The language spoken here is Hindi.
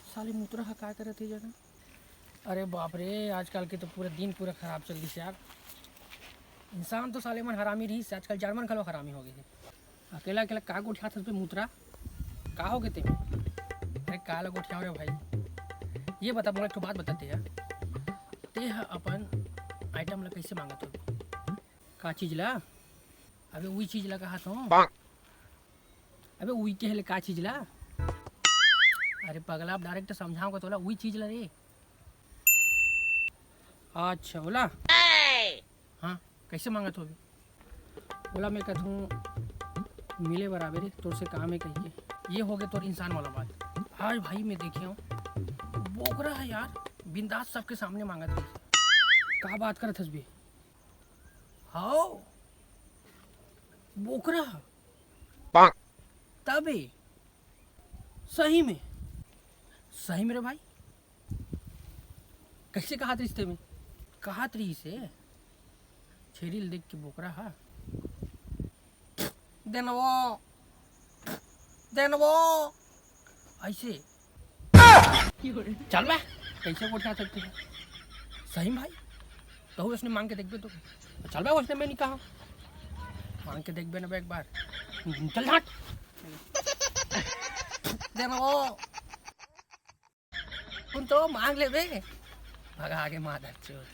साले मुतरा का करे थे जगह। अरे बाप रे, आजकल के तो पूरे दिन पूरा खराब चल रही यार। इंसान तो साले मन हरामी रही, आजकल जर्मन खलो हरामी हो गए। अकेला अकेला का गोठिया था मुतरा का हो गए ते में? अरे काला गोठिया रे भाई, ये बता मोला एक बात बताते यार, ते अपन आइटम ला कैसे मांगत हो? का चीज ला? अबे वही चीज ला कहा तो। अबे वही के ले का चीज ला? अरे पगला, आप डायरेक्ट समझाऊंगा तो वही चीज ला रे। अच्छा बोला हाँ, कैसे मांगत हो? बोला मैं कहता हूँ मिले बराबर तोर से काम है कहिए। ये हो गया तोर इंसान वाला बात। आज भाई मैं देखे हूँ बोकरा है यार, बिंदास सबके सामने मांगत रही। कहा बात करत हस बे? हाँ बोकरा तबे सही में रे भाई। कैसे कहा रिश्ते में कहा रही से छेरी देख के बोकरा हा देनवो ऐसे चल मैं कैसे उठा सकती है? सही भाई तो उसने मांग के देखबे तो चल भाई, उसने मैं नहीं कहा मांग के देखबे ना एक बार। चल हट देनवो तुम तो मांग ले बे, भगा आगे मार चोर।